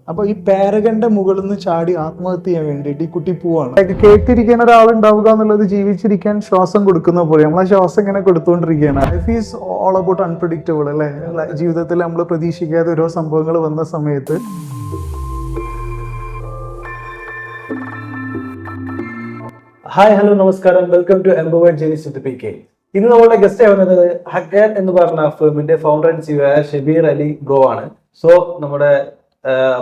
അപ്പൊ ഈ പാരഗന്റെ മുകളിൽ നിന്ന് ചാടി ആത്മഹത്യ ചെയ്യാൻ വേണ്ടിയിട്ട് ഈ കുട്ടി പോവാണ്. കേട്ടിരിക്കാൻ ഒരാളുണ്ടാവുക എന്നുള്ളത് ജീവിച്ചിരിക്കാൻ ശ്വാസം കൊടുക്കുന്ന പോലെ നമ്മൾ ആ ശ്വാസം ഇങ്ങനെ കൊടുത്തുകൊണ്ടിരിക്കുകയാണ്. Life is all about unpredictable അല്ലെ. ജീവിതത്തിൽ നമ്മൾ പ്രതീക്ഷിക്കാതെ ഓരോ സംഭവങ്ങൾ വന്ന സമയത്ത് ഹായ് ഹലോ നമസ്കാരം, welcome to empowered journeys with PK. ഇന്ന് നമ്മുടെ ഗസ്റ്റ് ആവുന്നത് ഹക്കർ എന്ന് പറഞ്ഞ ഫേമിന്റെ ഫൗണ്ടർ ആൻഡ് CEO ആയ ഷബീർ അലി ബ്രോ ആണ്. സോ നമ്മുടെ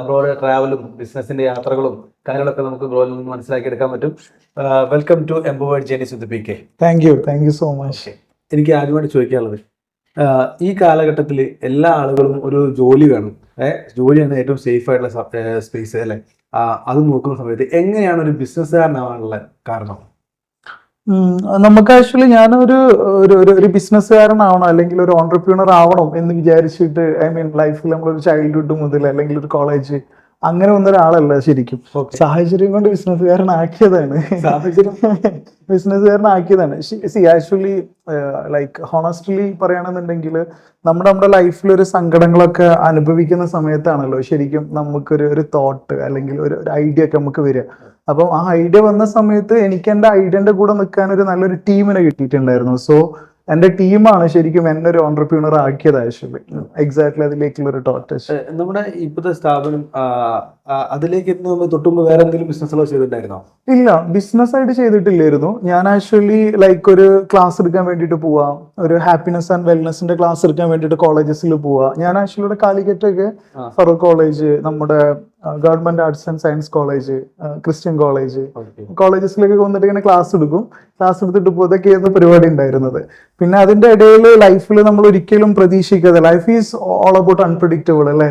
ബ്രോയുടെ ട്രാവലും ബിസിനസിന്റെ യാത്രകളും കാര്യങ്ങളൊക്കെ നമുക്ക് ബ്രോയിൽ നിന്ന് മനസ്സിലാക്കി എടുക്കാൻ പറ്റും. Welcome to empowered journeys with PK. Thank you so much. എനിക്ക് ആദ്യമായിട്ട് ചോദിക്കാനുള്ളത്, ഈ കാലഘട്ടത്തിൽ എല്ലാ ആളുകളും ഒരു ജോലി വേണം. ജോലിയാണ് ഏറ്റവും സേഫ് ആയിട്ടുള്ള സ്പേസ് അല്ലെ. അത് നോക്കുന്ന സമയത്ത് എങ്ങനെയാണ് ഒരു ബിസിനസ്സുകാരനാവാനുള്ള കാരണം? നമുക്ക് ആക്ച്വലി ഞാനൊരു ഒരു ബിസിനസ്സുകാരനാവണം അല്ലെങ്കിൽ ഒരു ഓൺടർപ്രീനർ ആവണം എന്ന് വിചാരിച്ചിട്ട് ലൈഫിൽ നമ്മളൊരു ചൈൽഡ്ഹുഡ് മുതൽ അല്ലെങ്കിൽ ഒരു കോളേജ് അങ്ങനെ വന്ന ഒരാളല്ല. ശരിക്കും സാഹചര്യം കൊണ്ട് ബിസിനസ്സുകാരനാക്കിയതാണ്. ആക്ച്വലി ലൈക്ക് ഹോണസ്റ്റ്ലി പറയുകയാണെന്നുണ്ടെങ്കിൽ നമ്മുടെ ലൈഫിൽ ഒരു സങ്കടങ്ങളൊക്കെ അനുഭവിക്കുന്ന സമയത്താണല്ലോ ശരിക്കും നമുക്കൊരു തോട്ട് അല്ലെങ്കിൽ ഒരു ഐഡിയ ഒക്കെ നമുക്ക് വരിക. അപ്പം ആ ഐഡിയ വന്ന സമയത്ത് എനിക്ക് എൻ്റെ ഐഡിയന്റെ കൂടെ നിൽക്കാൻ ഒരു നല്ലൊരു ടീമിനെ കിട്ടിയിട്ടുണ്ടായിരുന്നു. സോ എന്റെ ടീമാണ് ശരിക്കും എന്നെ ഒരു ഓൺടർപ്രീനർ ആക്കിയത്. ആക്ച്വലി എക്സാക്ട്ലി അതിലേക്കുള്ള ഒരു ടോട്ടസ്. നമ്മുടെ ഇപ്പോഴത്തെ സ്ഥാപനം അതിലേക്ക് എത്തുന്ന തൊട്ടുമ്പ് വേറെ എന്തെങ്കിലും ബിസിനസ്സുകളോ ചെയ്തിട്ടുണ്ടായിരുന്നോ? ഇല്ല, ബിസിനസ് ആയിട്ട് ചെയ്തിട്ടില്ലായിരുന്നു. ഞാൻ ആക്ച്വലി ലൈക്ക് ഒരു ക്ലാസ് എടുക്കാൻ വേണ്ടിയിട്ട് പോവാം, ഒരു ഹാപ്പിനെസ് ആൻഡ് വെൽനെസിന്റെ ക്ലാസ് എടുക്കാൻ വേണ്ടിയിട്ട് കോളേജസിൽ പോവാ. ഞാൻ ആക്ച്വലി ഇവിടെ കാലിക്കറ്റൊക്കെ ഫറൂഖ് കോളേജ്, നമ്മുടെ government arts and science college, Christian കോളേജസിലേക്ക് വന്നിട്ട് ഇങ്ങനെ ക്ലാസ് എടുത്തിട്ട് പോയതൊക്കെയായിരുന്നു പരിപാടി ഉണ്ടായിരുന്നത്. പിന്നെ അതിന്റെ ഇടയിൽ ലൈഫിൽ നമ്മൾ ഒരിക്കലും പ്രതീക്ഷിക്കാതെ, life is all about unpredictable അല്ലെ.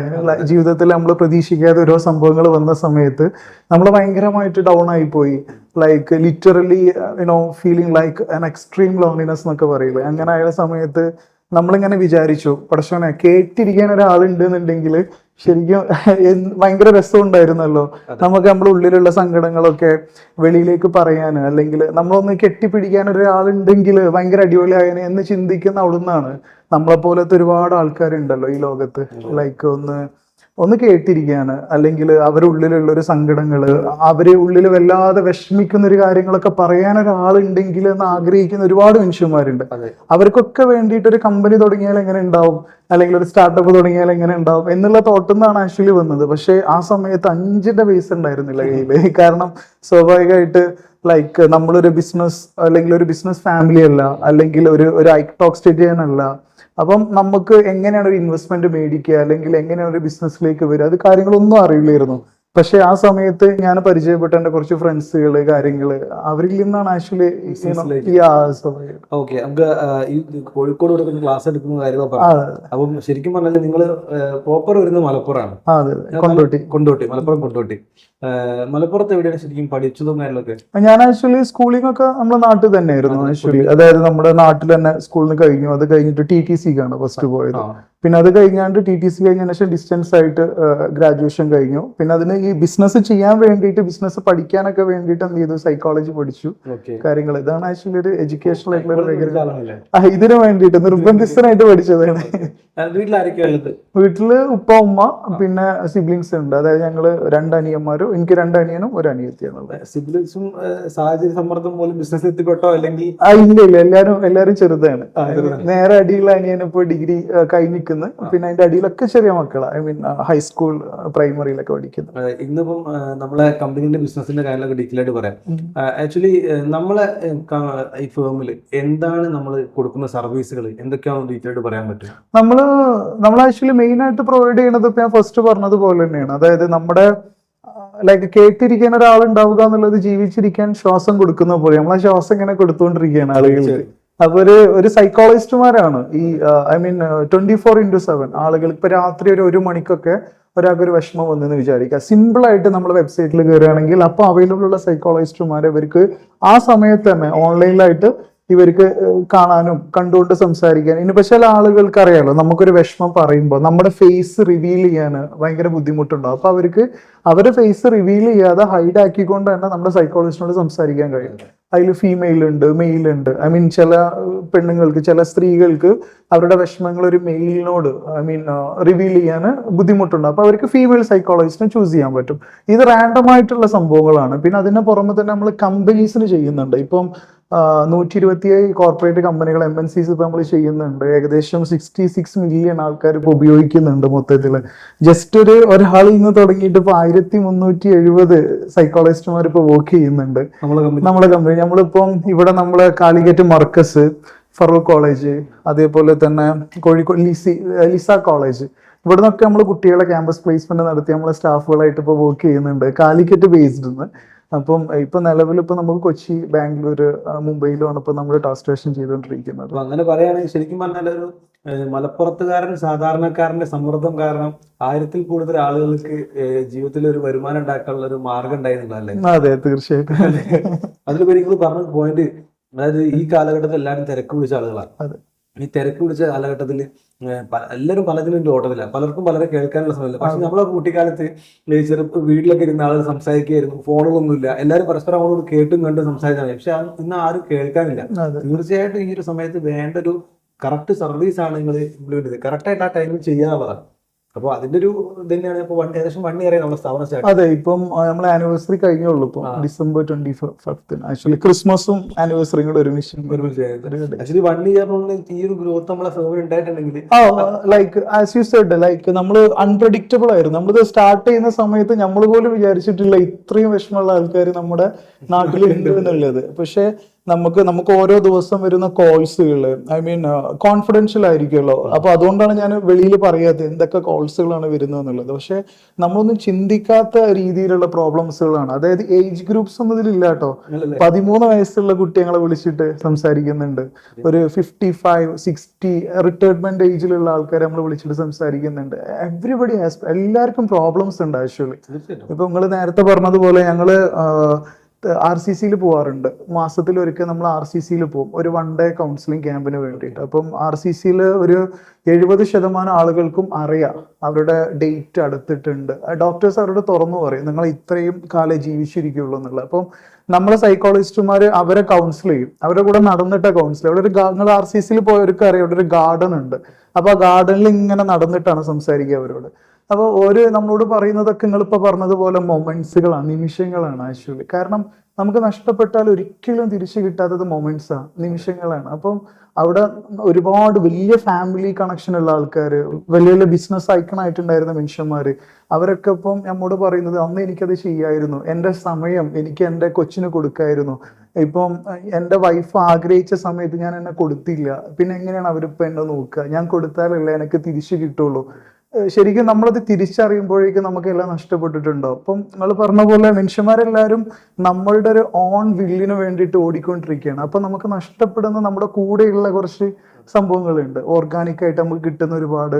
ജീവിതത്തിൽ നമ്മൾ പ്രതീക്ഷിക്കാതെ ഓരോ സംഭവങ്ങൾ വന്ന സമയത്ത് നമ്മൾ ഭയങ്കരമായിട്ട് ഡൗൺ ആയി പോയി. Like literally feeling like an extreme loneliness എന്നൊക്കെ പറയില്ലേ. അങ്ങനെ ആയ സമയത്ത് നമ്മളിങ്ങനെ വിചാരിച്ചു, പടച്ചോനെ കേട്ടിരിക്കാൻ ഒരാളുണ്ട് എന്നുണ്ടെങ്കിൽ ശരിക്കും ഭയങ്കര രസം ഉണ്ടായിരുന്നല്ലോ. നമുക്ക് നമ്മുടെ ഉള്ളിലുള്ള സങ്കടങ്ങളൊക്കെ വെളിയിലേക്ക് പറയാൻ, അല്ലെങ്കിൽ നമ്മളൊന്ന് കെട്ടിപ്പിടിക്കാൻ ഒരാളുണ്ടെങ്കിൽ ഭയങ്കര അടിപൊളിയായനെ എന്ന് ചിന്തിക്കുന്ന അവിടുന്നാണ്. നമ്മളെ പോലത്തെ ഒരുപാട് ആൾക്കാരുണ്ടല്ലോ ഈ ലോകത്ത്. ലൈക്ക് ഒന്ന് കേട്ടിരിക്കാന്, അല്ലെങ്കിൽ അവരുടെ ഉള്ളിലുള്ള ഒരു സങ്കടങ്ങള്, അവരെ ഉള്ളിൽ വല്ലാതെ വിഷമിക്കുന്ന ഒരു കാര്യങ്ങളൊക്കെ പറയാൻ ഒരാളുണ്ടെങ്കിൽ എന്ന് ആഗ്രഹിക്കുന്ന ഒരുപാട് മനുഷ്യന്മാരുണ്ട്. അവർക്കൊക്കെ വേണ്ടിയിട്ട് ഒരു കമ്പനി തുടങ്ങിയാൽ എങ്ങനെ ഉണ്ടാവും, അല്ലെങ്കിൽ ഒരു സ്റ്റാർട്ടപ്പ് തുടങ്ങിയാൽ എങ്ങനെ ഉണ്ടാവും എന്നുള്ള തോട്ടുന്നാണ് ആക്ച്വലി വന്നത്. പക്ഷെ ആ സമയത്ത് 5 പൈസ ഉണ്ടായിരുന്നില്ല കയ്യില്. കാരണം സ്വാഭാവികമായിട്ട് ലൈക്ക് നമ്മളൊരു ബിസിനസ് അല്ലെങ്കിൽ ഒരു ബിസിനസ് ഫാമിലി അല്ല, അല്ലെങ്കിൽ ഒരു ഐക്ടോക്ക് സ്റ്റേറ്റ് ചെയ്യാനല്ല. അപ്പം നമുക്ക് എങ്ങനെയാണ് ഒരു ഇൻവെസ്റ്റ്മെന്റ് മേടിക്കുക, അല്ലെങ്കിൽ എങ്ങനെയാണ് ഒരു ബിസിനസ്സിലേക്ക് വരിക, അത് കാര്യങ്ങളൊന്നും അറിയില്ലായിരുന്നു. പക്ഷെ ആ സമയത്ത് ഞാൻ പരിചയപ്പെട്ട എന്റെ കുറച്ച് ഫ്രണ്ട്സുകള് കാര്യങ്ങള് അവരിൽ നിന്നാണ് ആക്ച്വലി. ഓക്കെ, നമുക്ക് ഈ കോഴിക്കോട് ക്ലാസ് എടുക്കുന്ന കാര്യങ്ങൾ പറഞ്ഞു. അപ്പം ശരിക്കും പറഞ്ഞാൽ നിങ്ങൾ പ്രോപ്പർ വരുന്നത് മലപ്പുറമാണ്. കൊണ്ടോട്ടി, മലപ്പുറം കൊണ്ടോട്ടി. മലപ്പുറത്ത് എവിടെയാണ് ശരിക്കും പഠിച്ചതും കാര്യങ്ങളൊക്കെ? ഞാൻ ആക്ച്വലി സ്കൂളിംഗ് ഒക്കെ നമ്മുടെ നാട്ടിൽ തന്നെ ആയിരുന്നു ആക്ച്വലി. അതായത് നമ്മുടെ നാട്ടിൽ തന്നെ സ്കൂളിൽ കഴിഞ്ഞു. അത് കഴിഞ്ഞിട്ട് TTC ക്കാണ് ഫസ്റ്റ് പോയത്. പിന്നെ അത് കഴിഞ്ഞാണ്ട് TTC കഴിഞ്ഞതിന് ശേഷം ഡിസ്റ്റൻസ് ആയിട്ട് ഗ്രാജുവേഷൻ കഴിഞ്ഞു. പിന്നെ അതിന് ഈ ബിസിനസ് ചെയ്യാൻ വേണ്ടിയിട്ട്, ബിസിനസ് പഠിക്കാനൊക്കെ വേണ്ടിയിട്ട് എന്ത് ചെയ്തു, സൈക്കോളജി പഠിച്ചു കാര്യങ്ങൾ. ഇതാണ് ആക്ച്വലി ഒരു എഡ്യൂക്കേഷണൽ ആയിട്ടുള്ള ഇതിന് വേണ്ടിയിട്ട് നിർബന്ധിതനായിട്ട് പഠിച്ചതാണ്. വീട്ടില് ഉപ്പ ഉമ്മ പിന്നെ സിബ്ലിങ്സ് ഉണ്ട്. അതായത് ഞങ്ങള് 2 അനിയന്മാരും, എനിക്ക് 2 അനിയനും 1 അനിയത്തിയാണ്. സിബ്ലിങ്സും സാഹചര്യ സമ്മർദ്ദം മൂലം ബിസിനസ് എത്തിപ്പെട്ടോ അല്ലെങ്കിൽ? ഇല്ല, എല്ലാരും ചെറുതാണ്. നേരെ അടിയുള്ള അനിയൻ ഇപ്പൊ ഡിഗ്രി കഴിഞ്ഞു. പിന്നെ അതിന്റെ അടിയിലൊക്കെ ചെറിയ മക്കളാ, ഹൈസ്കൂൾ പ്രൈമറിയിലൊക്കെ പഠിക്കുന്നു. ഇന്നിപ്പം നമ്മളെ കമ്പനീന്റെ ബിസിനസിന്റെ കാര്യങ്ങളൊക്കെ ഡീറ്റെയിൽ ആയിട്ട് പറയാം. ആക്ച്വലി നമ്മളെ ഈ ഫേമില് എന്താണ് നമ്മൾ കൊടുക്കുന്ന സർവീസുകൾ, എന്തൊക്കെയാണെന്ന് ഡീറ്റെയിൽ ആയിട്ട് പറയാൻ പറ്റും? നമ്മൾ ആക്ച്വലി മെയിൻ ആയിട്ട് പ്രൊവൈഡ് ചെയ്യുന്നത് ഇപ്പൊ ഞാൻ ഫസ്റ്റ് പറഞ്ഞതുപോലെ തന്നെയാണ്. അതായത് നമ്മുടെ ലൈക്ക് കേട്ടിരിക്കാൻ ഒരാളുണ്ടാവുക എന്നുള്ളത് ജീവിച്ചിരിക്കാൻ ശ്വാസം കൊടുക്കുന്ന പോലെ നമ്മൾ ആ ശ്വാസം ഇങ്ങനെ കൊടുത്തുകൊണ്ടിരിക്കുകയാണ് ആളുകൾക്ക്. അപ്പൊ ഒരു സൈക്കോളജിസ്റ്റുമാരാണ് ഈ 24/7 ആളുകൾ. ഇപ്പൊ രാത്രി ഒരു 1 മണിക്കൊക്കെ ഒരാൾക്ക് ഒരു വിഷമം വന്നെന്ന് വിചാരിക്കുക, സിമ്പിൾ ആയിട്ട് നമ്മൾ വെബ്സൈറ്റിൽ കയറുകയാണെങ്കിൽ അപ്പൊ അവൈലബിൾ ഉള്ള സൈക്കോളജിസ്റ്റുമാരെ ഇവർക്ക് ആ സമയത്ത് തന്നെ ഓൺലൈനിലായിട്ട് ഇവർക്ക് കാണാനും കണ്ടുകൊണ്ട് സംസാരിക്കാനും. ഇനിയിപ്പോ ചില ആളുകൾക്ക് അറിയാലോ, നമുക്കൊരു വിഷമം പറയുമ്പോൾ നമ്മുടെ ഫേസ് റിവീൽ ചെയ്യാൻ ഭയങ്കര ബുദ്ധിമുട്ടുണ്ടാവും. അപ്പൊ അവർക്ക് അവരുടെ ഫേസ് റിവീൽ ചെയ്യാതെ ഹൈഡ് ആക്കിക്കൊണ്ട് തന്നെ നമ്മുടെ സൈക്കോളജിസ്റ്റിനോട് സംസാരിക്കാൻ കഴിയും. അതിൽ ഫീമെയിൽ ഉണ്ട്, മെയിൽ ഉണ്ട്. ഐ മീൻ ചില പെണ്ണുങ്ങൾക്ക്, ചില സ്ത്രീകൾക്ക് അവരുടെ വിഷമങ്ങൾ ഒരു മെയിലിനോട് റിവീൽ ചെയ്യാൻ ബുദ്ധിമുട്ടുണ്ട്. അപ്പൊ അവർക്ക് ഫീമെയിൽ സൈക്കോളജിസ്റ്റിനെ ചൂസ് ചെയ്യാൻ പറ്റും. ഇത് റാൻഡം ആയിട്ടുള്ള സംഭവങ്ങളാണ്. പിന്നെ അതിന് പുറമെ തന്നെ നമ്മൾ കമ്പനീസിന് ചെയ്യുന്നുണ്ട്. ഇപ്പം 127 കോർപ്പറേറ്റ് കമ്പനികൾ MNCs ഇപ്പൊ നമ്മൾ ചെയ്യുന്നുണ്ട്. ഏകദേശം 66 മില്യൺ ആൾക്കാർ ഇപ്പൊ ഉപയോഗിക്കുന്നുണ്ട് മൊത്തത്തില്. ജസ്റ്റ് ഒരാളിൽ നിന്ന് തുടങ്ങിയിട്ട് ഇപ്പൊ 1370 സൈക്കോളജിസ്റ്റുമാർ ഇപ്പൊ വർക്ക് ചെയ്യുന്നുണ്ട് നമ്മളെ കമ്പനി. നമ്മളിപ്പം ഇവിടെ നമ്മളെ കാലിക്കറ്റ് മർക്കസ്, ഫറൂഖ് കോളേജ്, അതേപോലെ തന്നെ കോഴിക്കോട് ലിസ കോളേജ്, ഇവിടെ നിന്നൊക്കെ നമ്മൾ കുട്ടികളെ ക്യാമ്പസ് പ്ലേസ്മെന്റ് നടത്തി നമ്മളെ സ്റ്റാഫുകളായിട്ട് ഇപ്പൊ വർക്ക് ചെയ്യുന്നുണ്ട്, കാലിക്കറ്റ് ബേസ്ഡ്. അപ്പം ഇപ്പൊ നിലവിൽ ഇപ്പൊ നമുക്ക് കൊച്ചി, ബാംഗ്ലൂർ, മുംബൈയിലുമാണ് ഇപ്പൊ നമ്മൾ ടാസ്ക് സ്റ്റേഷൻ ചെയ്തുകൊണ്ടിരിക്കുന്നത്. അങ്ങനെ പറയുകയാണെങ്കിൽ ശരിക്കും പറഞ്ഞാൽ ഒരു മലപ്പുറത്തുകാരൻ സാധാരണക്കാരന്റെ സമ്മർദ്ദം കാരണം 1000-ൽ കൂടുതൽ ആളുകൾക്ക് ജീവിതത്തിൽ ഒരു വരുമാനം ഉണ്ടാക്കാനുള്ള ഒരു മാർഗം ഉണ്ടായിരുന്നല്ലേ? അതെ, തീർച്ചയായിട്ടും. അതിലുപരി നിങ്ങൾ പറഞ്ഞ പോയിന്റ്, അതായത് ഈ കാലഘട്ടത്തിൽ എല്ലാവരും തിരക്ക് പിടിച്ച ആളുകളാണ്. ഈ തിരക്ക് പിടിച്ച കാലഘട്ടത്തിൽ എല്ലാവരും പലതിനും ഓട്ടത്തില്ല, പലർക്കും പലരെ കേൾക്കാനുള്ള സമയമില്ല. പക്ഷെ നമ്മളെ കുട്ടിക്കാലത്ത് വീട്ടിലൊക്കെ ഇരുന്ന ആളുകൾ സംസാരിക്കുകയായിരുന്നു, ഫോണുകളൊന്നുമില്ല, എല്ലാവരും പരസ്പരം നമ്മളോട് കേട്ടും കണ്ടും സംസാരിച്ചാൽ മതി. പക്ഷെ ഇന്ന് ആരും കേൾക്കാനില്ല. തീർച്ചയായിട്ടും ഈ ഒരു സമയത്ത് വേണ്ട ഒരു കറക്റ്റ് സർവീസ് ആണ് നിങ്ങൾ ഇംപ്ലിമെന്റ് ചെയ്തത്. കറക്റ്റായിട്ട് ആ ടൈമിൽ ചെയ്യാനുള്ളതാണ്. അപ്പൊ അതിന്റെ ഒരു ഇത് തന്നെയാണ് ഇപ്പൊ ഏകദേശം 1 ഇയർ നമ്മുടെ സ്ഥാപനം സ്റ്റാർട്ട്. അതെ, ഇപ്പം നമ്മളെ ആനിവേഴ്സറി കഴിഞ്ഞുള്ളൂ. ഇപ്പൊ December 25th ആക്ച്വലി ക്രിസ്മസും ആനിവേഴ്സറിയും കൂടെ ഒരുമിച്ച് ആക്ച്വലി 1 ഇയറിനുള്ളിൽ ഈ ഒരു ഗ്രോത്ത് നമ്മളെ ഫേമിൽ ഉണ്ടായിട്ടുണ്ടെങ്കിൽ like as you said, like നമ്മൾ അൺപ്രഡിക്റ്റബിൾ ആയിരുന്നു. നമ്മളിത് സ്റ്റാർട്ട് ചെയ്യുന്ന സമയത്ത് നമ്മൾ പോലും വിചാരിച്ചിട്ടില്ല ഇത്രയും വിഷമമുള്ള ആൾക്കാർ നമ്മുടെ നാട്ടിലുണ്ട് എന്നുള്ളത്. പക്ഷെ നമുക്ക് ഓരോ ദിവസം വരുന്ന കോൾസുകൾ കോൺഫിഡൻഷ്യൽ ആയിരിക്കുമല്ലോ. അപ്പൊ അതുകൊണ്ടാണ് ഞാൻ വെളിയിൽ പറയാത്തത് എന്തൊക്കെ കോൾസുകളാണ് വരുന്നത് എന്നുള്ളത്. പക്ഷെ നമ്മളൊന്നും ചിന്തിക്കാത്ത രീതിയിലുള്ള പ്രോബ്ലംസുകളാണ്. അതായത് ഏജ് ഗ്രൂപ്പ്സ് ഒന്നും ഇതിലില്ല കേട്ടോ. 13 വയസ്സുള്ള കുട്ടികളെ വിളിച്ചിട്ട് സംസാരിക്കുന്നുണ്ട്, ഒരു 55, 60 റിട്ടയർമെന്റ് ഏജിലുള്ള ആൾക്കാരെ നമ്മൾ വിളിച്ചിട്ട് സംസാരിക്കുന്നുണ്ട്. എവ്രിബഡി ഹാസ്, എല്ലാവർക്കും പ്രോബ്ലംസ് ഉണ്ട് ആക്ച്വലി. ഇപ്പൊ നിങ്ങൾ നേരത്തെ പറഞ്ഞതുപോലെ ഞങ്ങള് RCCയിൽ പോവാറുണ്ട്. മാസത്തിൽ ഒരിക്കൽ നമ്മൾ RCCയിൽ പോകും, ഒരു 1 ഡേ കൗൺസിലിംഗ് ക്യാമ്പിന് വേണ്ടിയിട്ട്. അപ്പം RCCയിൽ ഒരു 70% ആളുകൾക്കും അറിയാം അവരുടെ ഡേറ്റ് അടുത്തിട്ടുണ്ട്. ഡോക്ടേഴ്സ് അവരോട് തുറന്നു പറയും നിങ്ങൾ ഇത്രയും കാലം ജീവിച്ചിരിക്കുള്ളൂ എന്നുള്ളത്. അപ്പം നമ്മളെ സൈക്കോളജിസ്റ്റുമാർ അവരെ കൗൺസിൽ ചെയ്യും, അവരുടെ കൂടെ നടന്നിട്ട് കൗൺസിൽ. അവിടെ നിങ്ങൾ RCCയിൽ പോയവർക്ക് അറിയാം, അവിടെ ഒരു ഗാർഡൻ ഉണ്ട്. അപ്പൊ ആ ഗാർഡനിൽ ഇങ്ങനെ നടന്നിട്ടാണ് സംസാരിക്കുക അവരോട്. അപ്പോൾ നമ്മളോട് പറയുന്നതൊക്കെ നിങ്ങളിപ്പോൾ പറഞ്ഞതുപോലെ മൊമെന്റ്സുകളാണ്, നിമിഷങ്ങളാണ് ആക്ച്വലി. കാരണം നമുക്ക് നഷ്ടപ്പെട്ടാൽ ഒരിക്കലും തിരിച്ചു കിട്ടാത്തത് മൊമെന്റ്സാണ്, നിമിഷങ്ങളാണ്. അപ്പം അവിടെ ഒരുപാട് വലിയ ഫാമിലി കണക്ഷൻ ഉള്ള ആൾക്കാർ, വലിയ വലിയ ബിസിനസ് ഐക്കണായിട്ടുണ്ടായിരുന്ന മനുഷ്യന്മാർ, അവരൊക്കെ ഇപ്പം നമ്മോട് പറയുന്നത് അന്ന് എനിക്കത് ചെയ്യായിരുന്നു, എൻ്റെ സമയം എനിക്ക് എൻ്റെ കൊച്ചിന് കൊടുക്കായിരുന്നു, ഇപ്പം എൻ്റെ വൈഫ് ആഗ്രഹിച്ച സമയത്ത് ഞാൻ എന്നെ കൊടുത്തില്ല, പിന്നെ എങ്ങനെയാണ് അവരിപ്പോൾ എന്നെ നോക്കുക, ഞാൻ കൊടുത്താലല്ലേ എനിക്ക് തിരിച്ചു കിട്ടുള്ളൂ. ശരിക്കും നമ്മളത് തിരിച്ചറിയുമ്പോഴേക്കും നമുക്ക് എല്ലാം നഷ്ടപ്പെട്ടിട്ടുണ്ടാവും. അപ്പം നിങ്ങൾ പറഞ്ഞ പോലെ മനുഷ്യന്മാരെല്ലാവരും നമ്മളുടെ ഒരു ഓൺ വില്ലിന് വേണ്ടിയിട്ട് ഓടിക്കൊണ്ടിരിക്കുകയാണ്. അപ്പൊ നമുക്ക് നഷ്ടപ്പെടുന്ന നമ്മുടെ കൂടെയുള്ള കുറച്ച് സംഭവങ്ങളുണ്ട്. ഓർഗാനിക് ആയിട്ട് നമുക്ക് കിട്ടുന്ന ഒരുപാട്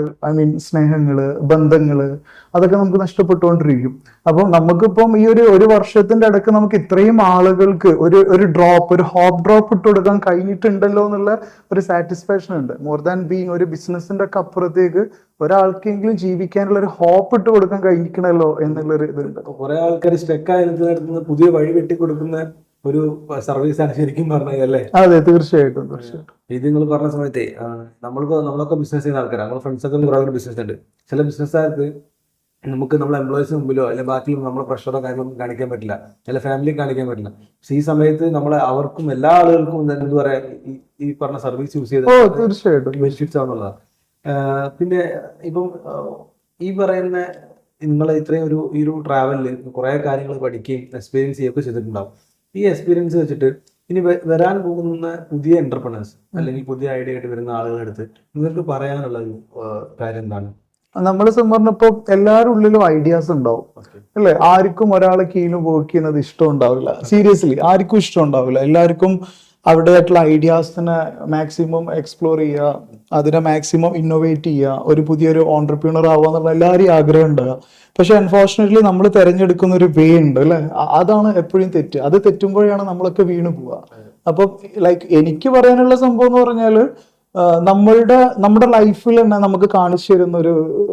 സ്നേഹങ്ങള്, ബന്ധങ്ങള്, അതൊക്കെ നമുക്ക് നഷ്ടപ്പെട്ടുകൊണ്ടിരിക്കും. അപ്പം നമുക്കിപ്പം ഈ ഒരു വർഷത്തിന്റെ ഇടയ്ക്ക് നമുക്ക് ഇത്രയും ആളുകൾക്ക് ഒരു ഹോപ്പ് ഡ്രോപ്പ് ഇട്ട് കൊടുക്കാൻ കഴിഞ്ഞിട്ടുണ്ടല്ലോ എന്നുള്ള ഒരു സാറ്റിസ്ഫാക്ഷൻ ഉണ്ട്. മോർ ദാൻ ബീങ് ഒരു ബിസിനസിന്റെ ഒക്കെ അപ്പുറത്തേക്ക് ഒരാൾക്കെങ്കിലും ജീവിക്കാനുള്ള ഒരു ഹോപ്പ് ഇട്ട് കൊടുക്കാൻ കഴിഞ്ഞിക്കണല്ലോ എന്നുള്ളൊരു ഇതുണ്ട്. കുറെ ആൾക്കാർ സ്റ്റെക്കായിരുന്ന പുതിയ വഴി വെട്ടി കൊടുക്കുന്ന ഒരു സർവീസാണ് ശരിക്കും പറഞ്ഞത് അല്ലേ? അതെ, തീർച്ചയായിട്ടും. ഇത് നിങ്ങൾ പറഞ്ഞ സമയത്തെ നമ്മളൊക്കെ ബിസിനസ് ചെയ്യുന്ന ആൾക്കാരാണ്, നമ്മുടെ ഫ്രണ്ട്സൊക്കെ കുറേ ബിസിനസ് ഉണ്ട്. ചില ബിസിനസ്സുകാർക്ക് നമുക്ക് നമ്മളെ എംപ്ലോയീസിന് മുമ്പിലോ അല്ലെങ്കിൽ ബാക്കി നമ്മളെ പ്രഷറോ കാര്യങ്ങളൊന്നും കാണിക്കാൻ പറ്റില്ല, ചില ഫാമിലിക്ക് കാണിക്കാൻ പറ്റില്ല. പക്ഷെ ഈ സമയത്ത് അവർക്കും എല്ലാ ആളുകൾക്കും എന്താ പറയാ ഈ പറഞ്ഞ സർവീസ് യൂസ് ചെയ്ത് തീർച്ചയായിട്ടും ബെനിഫിറ്റ്സ് ആണെന്നുള്ളതാണ്. പിന്നെ ഇപ്പം ഈ പറയുന്ന നിങ്ങൾ ഇത്രയും ഈ ഒരു ട്രാവലിൽ കുറെ കാര്യങ്ങൾ പഠിക്കുകയും എക്സ്പീരിയൻസ് ചെയ്യുകയൊക്കെ ചെയ്തിട്ടുണ്ടാവും. ഈ എക്സ്പീരിയൻസ് വെച്ചിട്ട് ഇനി വരാൻ പോകുന്ന പുതിയ എന്റർപ്രണേഴ്സ് അല്ലെങ്കിൽ പുതിയ ഐഡിയ ആയിട്ട് വരുന്ന ആളുകളുടെ അടുത്ത് നിങ്ങൾക്ക് പറയാനുള്ള ഒരു കാര്യം എന്താണ്? നമ്മളെ സംബന്ധിച്ചപ്പോ എല്ലാവരുടെ ഉള്ളിലും ഐഡിയാസ് ഉണ്ടാവും അല്ലെ. ആർക്കും ഒരാളെ കീഴിൽ വർക്ക് ചെയ്യുന്നത് ഇഷ്ടം ഉണ്ടാവില്ല. സീരിയസ്ലി ആർക്കും ഇഷ്ടം ഉണ്ടാവില്ല. എല്ലാവർക്കും അവിടെയായിട്ടുള്ള ഐഡിയാസിനെ മാക്സിമം എക്സ്പ്ലോർ ചെയ്യുക, അതിനെ മാക്സിമം ഇന്നോവേറ്റ് ചെയ്യുക, ഒരു പുതിയൊരു ഓൺടർപ്രീണർ ആവുക എന്നുള്ള എല്ലാവരെയും ആഗ്രഹം ഉണ്ടാകുക. പക്ഷെ അൺഫോർച്ചുനേറ്റ്ലി നമ്മൾ തിരഞ്ഞെടുക്കുന്ന ഒരു വേ ഉണ്ട് അല്ലെ, അതാണ് എപ്പോഴും തെറ്റ്. അത് തെറ്റുമ്പോഴാണ് നമ്മളൊക്കെ വീണ് പോവുക. അപ്പൊ ലൈക്ക് എനിക്ക് പറയാനുള്ള സംഭവം എന്ന് പറഞ്ഞാല് നമ്മുടെ ലൈഫിൽ തന്നെ നമുക്ക് കാണിച്ചു തരുന്ന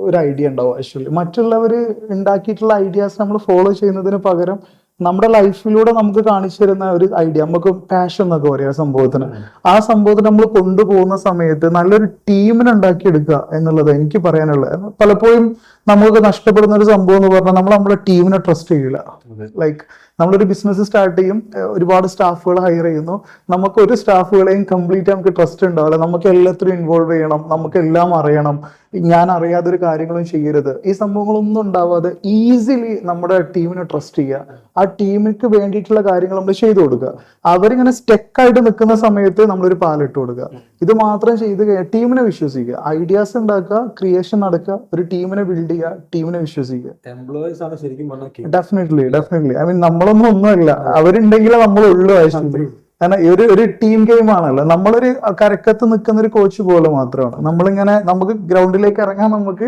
ഒരു ഐഡിയ ഉണ്ടാവും. ആക്ച്വലി മറ്റുള്ളവർ ഉണ്ടാക്കിയിട്ടുള്ള ഐഡിയാസ് നമ്മൾ ഫോളോ ചെയ്യുന്നതിന് പകരം നമ്മുടെ ലൈഫിലൂടെ നമുക്ക് കാണിച്ചു തരുന്ന ഒരു ഐഡിയ, നമുക്ക് പാഷൻ എന്നൊക്കെ പറയാം സംഭവത്തിന്, ആ സംഭവത്തിന് നമ്മൾ കൊണ്ടുപോകുന്ന സമയത്ത് നല്ലൊരു ടീമിനെ ഉണ്ടാക്കിയെടുക്കുക എന്നുള്ളത് എനിക്ക് പറയാനുള്ളത്. പലപ്പോഴും നമുക്ക് നഷ്ടപ്പെടുന്ന ഒരു സംഭവം എന്ന് പറഞ്ഞാൽ നമ്മൾ നമ്മുടെ ടീമിനെ ട്രസ്റ്റ് ചെയ്യില്ല. ലൈക്ക് നമ്മളൊരു ബിസിനസ് സ്റ്റാർട്ട് ചെയ്യും, ഒരുപാട് സ്റ്റാഫുകൾ ഹയർ ചെയ്യുന്നു, നമുക്ക് ഒരു സ്റ്റാഫുകളെയും കംപ്ലീറ്റ് നമുക്ക് ട്രസ്റ്റ് ഉണ്ടാവില്ല. നമുക്ക് എല്ലാത്തിലും ഇൻവോൾവ് ചെയ്യണം, നമുക്ക് എല്ലാം അറിയണം, ഞാൻ അറിയാതെ ഒരു കാര്യങ്ങളും ചെയ്യരുത്, ഈ സംഭവങ്ങളൊന്നും ഉണ്ടാവാതെ ഈസിലി നമ്മുടെ ടീമിനെ ട്രസ്റ്റ് ചെയ്യുക, ആ ടീമിക്ക് വേണ്ടിയിട്ടുള്ള കാര്യങ്ങൾ നമ്മൾ ചെയ്തു കൊടുക്കുക. അവരിങ്ങനെ സ്റ്റെക്കായിട്ട് നിൽക്കുന്ന സമയത്ത് നമ്മളൊരു പാലിട്ട് കൊടുക്കുക. ഇത് മാത്രം ചെയ്ത് ടീമിനെ വിശ്വസിക്കുക, ഐഡിയാസ് ഉണ്ടാക്കുക, ക്രിയേഷൻ നടക്കുക, ഒരു ടീമിനെ ബിൽഡ് ചെയ്യുക, ടീമിനെ വിശ്വസിക്കുക. എംപ്ലോയീസ് ആണ് ശരിക്കും പറഞ്ഞാൽ ഡെഫിനറ്റ്ലി ഐ മീൻ നമ്മളൊന്നും ഒന്നുമല്ല, അവരുണ്ടെങ്കിലേ നമ്മളുള്ളൂ ആവശ്യം. കാരണം ഒരു ടീം ഗെയിം ആണല്ലോ. നമ്മളൊരു കരക്കത്ത് നിൽക്കുന്ന ഒരു കോച്ച് പോലെ മാത്രമാണ്. നമ്മളിങ്ങനെ നമുക്ക് ഗ്രൗണ്ടിലേക്ക് ഇറങ്ങാൻ നമുക്ക്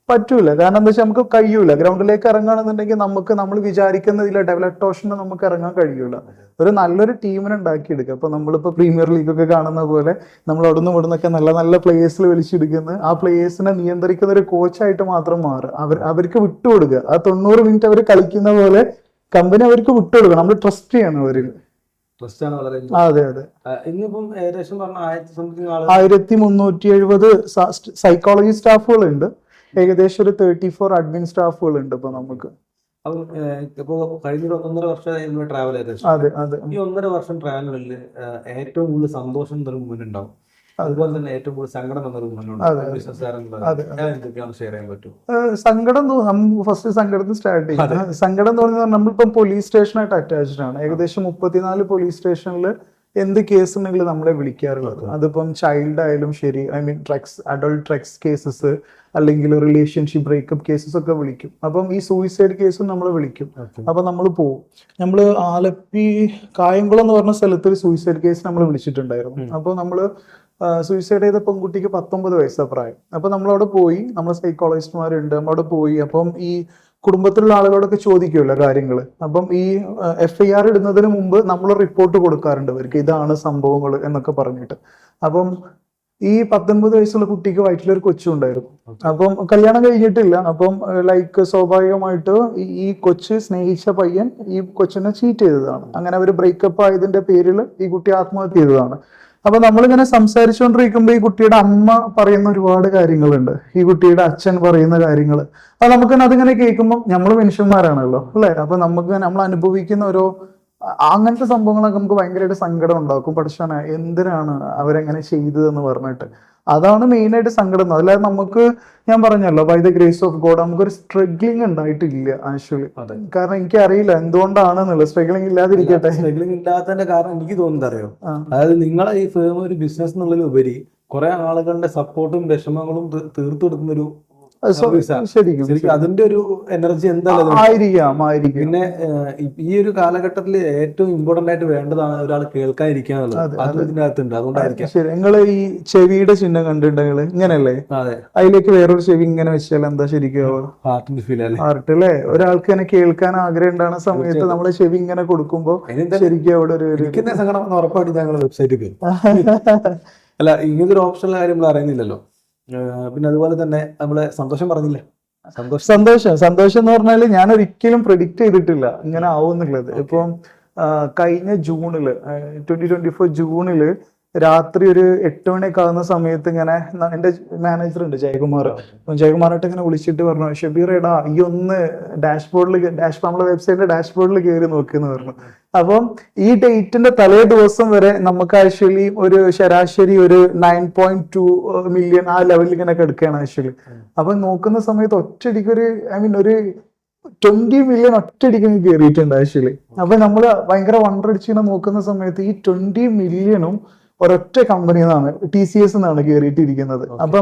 പറ്റൂല, കാരണം എന്താ വെച്ചാൽ നമുക്ക് കഴിയൂല. ഗ്രൗണ്ടിലേക്ക് ഇറങ്ങുകയാണെന്നുണ്ടെങ്കിൽ നമ്മൾ വിചാരിക്കുന്നതിൽ ഡെവലപ്റ്റോഷന് നമുക്ക് ഇറങ്ങാൻ കഴിയൂല. ഒരു നല്ലൊരു ടീമിനെ ഉണ്ടാക്കിയെടുക്കുക. അപ്പൊ നമ്മളിപ്പോ പ്രീമിയർ ലീഗ് ഒക്കെ കാണുന്ന പോലെ നമ്മൾ അവിടുന്ന് ഇവിടുന്നൊക്കെ നല്ല നല്ല പ്ലേയേഴ്സിൽ വിളിച്ചെടുക്കുന്ന, ആ പ്ലേയേഴ്സിനെ നിയന്ത്രിക്കുന്ന ഒരു കോച്ചായിട്ട് മാത്രം മാറുക. അവർക്ക് വിട്ടുകൊടുക്കുക. ആ 90 മിനിറ്റ് അവർ കളിക്കുന്ന പോലെ കമ്പനി അവർക്ക് വിട്ടുകൊടുക്കുക. നമ്മൾ ട്രസ്റ്റ് ചെയ്യണം അവരിൽ. അതെ അതെ. ഇന്നിപ്പം ഏകദേശം പറഞ്ഞ 1370 സൈക്കോളജി സ്റ്റാഫുകൾ ഉണ്ട്, ഏകദേശം ഒരു 34 അഡ്മിൻ സ്റ്റാഫുകൾ ഉണ്ട് ഇപ്പൊ നമുക്ക്. ഇപ്പോ കഴിഞ്ഞ 1.5 വർഷം ട്രാവൽ ചെയ്തത്. അതെ അതെ. ഈ 1.5 വർഷം ട്രാവലിൽ ഏറ്റവും കൂടുതൽ സന്തോഷം തരും മുന്നുണ്ടാവും, അതുപോലെ തന്നെ ഏറ്റവും കൂടുതൽ സങ്കടം എന്നൊരു ഷെയർ ചെയ്യാൻ പറ്റും. സങ്കടം ഫസ്റ്റ് സങ്കടത്തിൽ സ്റ്റാർട്ട് ചെയ്യും. സങ്കടം തോന്നുന്നത് നമ്മളിപ്പം പോലീസ് സ്റ്റേഷനായിട്ട് അറ്റാച്ച്ഡ് ആണ്. ഏകദേശം 34 പോലീസ് സ്റ്റേഷനിൽ എന്ത് കേസ് ഉണ്ടെങ്കിലും നമ്മളെ വിളിക്കാറുള്ളത്. അതിപ്പം ചൈൽഡ് ആയാലും ശരി, I mean adult drugs cases, അല്ലെങ്കിൽ റിലേഷൻഷിപ്പ് ബ്രേക്കപ്പ് കേസസ് ഒക്കെ വിളിക്കും. അപ്പം ഈ സൂയിസൈഡ് കേസും നമ്മൾ വിളിക്കും. അപ്പൊ നമ്മൾ പോകും. നമ്മൾ ആലപ്പി കായംകുളം എന്ന് പറഞ്ഞ സ്ഥലത്ത് ഒരു സൂയിസൈഡ് കേസ് നമ്മൾ വിളിച്ചിട്ടുണ്ടായിരുന്നു. അപ്പോൾ നമ്മള് സൂയിസൈഡ് ചെയ്ത പെൺകുട്ടിക്ക് 19 വയസ്സാ പ്രായം. അപ്പൊ നമ്മളവിടെ പോയി, നമ്മൾ സൈക്കോളജിസ്റ്റുമാരുണ്ട്, നമ്മളവിടെ പോയി. അപ്പം ഈ കുടുംബത്തിലുള്ള ആളുകളോടൊക്കെ ചോദിക്കുമല്ലോ കാര്യങ്ങൾ. അപ്പം ഈ FIR ഇടുന്നതിന് മുമ്പ് നമ്മൾ റിപ്പോർട്ട് കൊടുക്കാറുണ്ട് അവർക്ക്, ഇതാണ് സംഭവങ്ങൾ എന്നൊക്കെ പറഞ്ഞിട്ട്. അപ്പം ഈ 19 വയസ്സുള്ള കുട്ടിക്ക് വയറ്റിലൊരു കൊച്ചുണ്ടായിരുന്നു. അപ്പം കല്യാണം കഴിഞ്ഞിട്ടില്ല. അപ്പം ലൈക്ക് സ്വാഭാവികമായിട്ട് ഈ കൊച്ച് സ്നേഹിച്ച പയ്യൻ ഈ കൊച്ചിനെ ചീറ്റ് ചെയ്തതാണ്. അങ്ങനെ അവർ ബ്രേക്കപ്പ് ആയതിന്റെ പേരിൽ ഈ കുട്ടി ആത്മഹത്യ ചെയ്തതാണ്. അപ്പൊ നമ്മളിങ്ങനെ സംസാരിച്ചുകൊണ്ടിരിക്കുമ്പോൾ ഈ കുട്ടിയുടെ അമ്മ പറയുന്ന ഒരുപാട് കാര്യങ്ങളുണ്ട്, ഈ കുട്ടിയുടെ അച്ഛൻ പറയുന്ന കാര്യങ്ങൾ. അപ്പൊ നമുക്ക് അതിങ്ങനെ കേൾക്കുമ്പോൾ നമ്മൾ മനുഷ്യന്മാരാണല്ലോ അല്ലെ, അപ്പൊ നമ്മൾ അനുഭവിക്കുന്ന ഓരോ അങ്ങനത്തെ സംഭവങ്ങളൊക്കെ നമുക്ക് ഭയങ്കരമായിട്ട് സങ്കടം ഉണ്ടാക്കും. പഠിച്ചാണ് എന്തിനാണ് അവരെങ്ങനെ ചെയ്തതെന്ന് പറഞ്ഞിട്ട്. അതാണ് മെയിൻ ആയിട്ട് സങ്കടം. അല്ലാതെ നമുക്ക്, ഞാൻ പറഞ്ഞല്ലോ, by the grace of god നമുക്കൊരു സ്ട്രഗ്ലിംഗ് ഉണ്ടായിട്ടില്ല ആക്ച്വലി. കാരണം എനിക്ക് അറിയില്ല എന്തുകൊണ്ടാണെന്നുള്ളത്. സ്ട്രഗ്ലിംഗ് ഇല്ലാതിരിക്കട്ടെ. സ്ട്രഗ്ലിംഗ് ഇല്ലാത്തതിന്റെ കാരണം എനിക്ക് തോന്നുന്നത് അറിയോ, അതായത് നിങ്ങളെ ഈ ഫേം ഒരു ബിസിനസ് എന്നുള്ളതിലുപരി കുറെ ആളുകളുടെ സപ്പോർട്ടും വിഷമങ്ങളും തീർത്തു കൊടുക്കുന്ന ഒരു ശരിക്കും അതിന്റെ ഒരു എനർജി എന്തായാലും ആയിരിക്കാം. പിന്നെ ഈ ഒരു കാലഘട്ടത്തിൽ ഏറ്റവും ഇമ്പോർട്ടന്റ് ആയിട്ട് വേണ്ടതാണ് ഒരാൾ കേൾക്കാതിരിക്കാന്നുള്ളത്. അത് ഇതിന്റെ അകത്തുണ്ട്, അതുകൊണ്ടായിരിക്കും. ശരി, നിങ്ങൾ ഈ ചെവിയുടെ ചിഹ്നം കണ്ടിട്ടുണ്ടെങ്കിൽ ഇങ്ങനെയല്ലേ, അതെ, അതിലേക്ക് വേറൊരു ചെവി ഇങ്ങനെ വെച്ചാൽ എന്താ ശരിക്കും ഹാർട്ടിന്റെ ഫീൽ അല്ലേ, ഹാർട്ട് അല്ലേ. ഒരാൾക്ക് ഇങ്ങനെ കേൾക്കാൻ ആഗ്രഹം ഉണ്ടാകുന്ന സമയത്ത് നമ്മളെ ചെവി ഇങ്ങനെ കൊടുക്കുമ്പോ ശരിക്കും അവിടെ ഒരു സങ്കടം ഉറപ്പായിട്ട് ഞങ്ങൾ വെബ്സൈറ്റിൽ അല്ല ഇങ്ങനത്തെ ഒരു ഓപ്ഷനുള്ള കാര്യം നമ്മൾ അറിയുന്നില്ലല്ലോ. പിന്നെ അതുപോലെ തന്നെ നമ്മളെ സന്തോഷം പറഞ്ഞില്ല, സന്തോഷം എന്ന് പറഞ്ഞാല് ഞാൻ ഒരിക്കലും പ്രെഡിക്റ്റ് ചെയ്തിട്ടില്ല ഇങ്ങനെ ആവുന്നുള്ളത്. ഇപ്പം കഴിഞ്ഞ ജൂണില് 2024 ജൂണില് രാത്രി ഒരു 8 മണിയൊക്കെ ആകുന്ന സമയത്ത് ഇങ്ങനെ എന്റെ മാനേജർ ഉണ്ട് ജയകുമാർ, ജയകുമാറായിട്ട് ഇങ്ങനെ വിളിച്ചിട്ട് പറഞ്ഞു, ഷബീർ എടാ ഈ ഒന്ന് നമ്മളെ വെബ്സൈറ്റിന്റെ ഡാഷ്ബോർഡിൽ കയറി നോക്കിയെന്ന് പറഞ്ഞു. അപ്പം ഈ ഡേറ്റിന്റെ തലേ ദിവസം വരെ നമുക്ക് ആക്ച്വലി ഒരു ശരാശരി ഒരു 9.2 മില്യൺ ആ ലെവലിൽ ഇങ്ങനെ കിടക്കുകയാണ് ആക്ച്വലി. അപ്പൊ നോക്കുന്ന സമയത്ത് ഒറ്റയടിക്ക് ഒരു ഒരു 20 മില്യൺ ഒറ്റയടിക്ക് കയറിയിട്ടുണ്ട് ആക്ച്വലി. അപ്പൊ നമ്മള് ഭയങ്കര വണ്ടർ അടിച്ചിങ്ങനെ നോക്കുന്ന സമയത്ത് ഈ 20 മില്യണും ഒരൊറ്റ കമ്പനിയിൽ നിന്നാണ് TCS എന്നാണ് കയറിയിട്ടിരിക്കുന്നത്. അപ്പൊ